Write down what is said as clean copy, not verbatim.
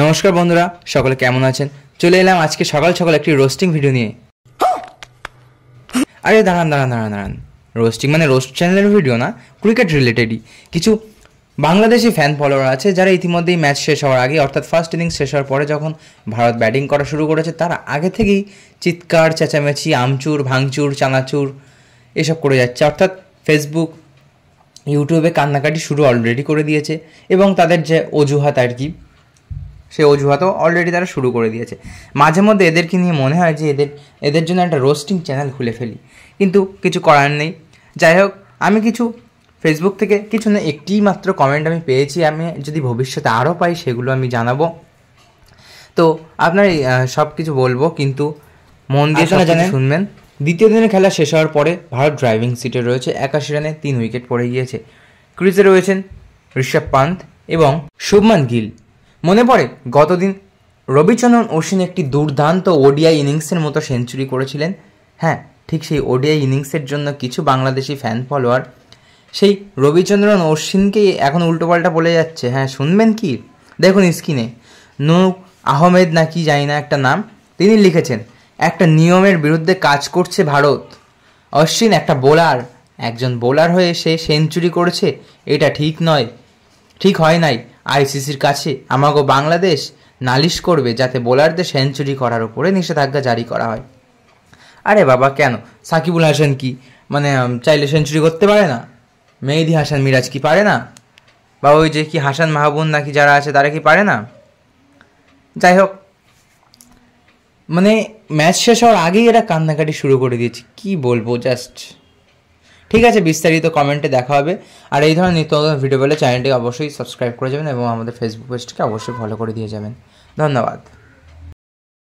নমস্কার বন্ধুরা, সকলে কেমন আছেন? চলে এলাম আজকে সকাল সকাল একটি রোস্টিং ভিডিও নিয়ে। আরে দাঁড়ান, রোস্টিং মানে রোস্ট চ্যানেলের ভিডিও না, ক্রিকেট রিলেটেডই। কিছু বাংলাদেশি ফ্যান ফলোয়ার আছে যারা ইতিমধ্যেই ম্যাচ শেষ হওয়ার আগে, অর্থাৎ ফার্স্ট ইনিংস শেষ হওয়ার পরে যখন ভারত ব্যাটিং করা শুরু করেছে, তারা আগে থেকেই চিৎকার চেঁচামেচি, আমচুর ভাঙচুর চানাচুর এসব করে যাচ্ছে। অর্থাৎ ফেসবুক, ইউটিউবে কান্নাকাটি শুরু অলরেডি করে দিয়েছে এবং তাদের যে অজুহাত আর কি, সে অজুহাতও অলরেডি তারা শুরু করে দিয়েছে। মাঝে মধ্যে এদেরকে নিয়ে মনে হয় যে এদের জন্য একটা রোস্টিং চ্যানেল খুলে ফেলি, কিন্তু কিছু করার নেই। যাই হোক, আমি কিছু ফেসবুক থেকে কিছু না একটি মাত্র কমেন্ট আমি পেয়েছি। আমি যদি ভবিষ্যতে আরও পাই সেগুলো আমি জানাবো। তো আপনার সব কিছু বলবো, কিন্তু মন দিয়ে জানেন শুনবেন। দ্বিতীয় দিনের খেলা শেষ হওয়ার পরে ভারত ড্রাইভিং সিটে রয়েছে, 81 রানে 3 উইকেট পড়ে গিয়েছে। ক্রিজে রয়েছেন ঋষভ পান্ত এবং শুভমান গিল। মনে পড়ে গতদিন রবিচন্দ্রন অশ্বিন একটি দুর্দান্ত ওডিআই ইনিংসের মতো সেঞ্চুরি করেছিলেন। হ্যাঁ, ঠিক সেই ওডিআই ইনিংসের জন্য কিছু বাংলাদেশি ফ্যান ফলোয়ার সেই রবিচন্দ্রন অশ্বিনকেই এখন উল্টোপাল্টা বলে যাচ্ছে। হ্যাঁ, শুনবেন কি? দেখুন স্ক্রিনে, নূর আহমেদ নাকি জানি না একটা নাম, তিনি লিখেছেন, একটা নিয়মের বিরুদ্ধে কাজ করছে ভারত। অশ্বিন একটা বোলার, একজন বোলার হয়ে সে সেঞ্চুরি করেছে, এটা ঠিক হয় নাই। আইসিসির কাছে আমাগো বাংলাদেশ নালিশ করবে যাতে বোলারদের সেঞ্চুরি করার উপরে নিষেধাজ্ঞা জারি করা হয়। আরে বাবা, কেন? সাকিবুল হাসান কি মানে চাইলে সেঞ্চুরি করতে পারে না? মেহেদি হাসান মিরাজ কি পারে না? বা ওই যে কি হাসান মাহবুব নাকি যারা আছে তারা কি পারে না? যাই হোক, মানে ম্যাচ শেষ হওয়ার আগেই এরা কান্নাকাটি শুরু করে দিয়েছে। কি বলবো, জাস্ট। ঠিক আছে, বিস্তারিত কমেন্টে দেখা হবে। আর এই ধরনের নিত্য নতুন ভিডিও পেলে চ্যানেলটি অবশ্যই সাবস্ক্রাইব করে যাবেন এবং আমাদের ফেসবুক পেজটিকে অবশ্যই ফলো করে দিয়ে যাবেন। ধন্যবাদ।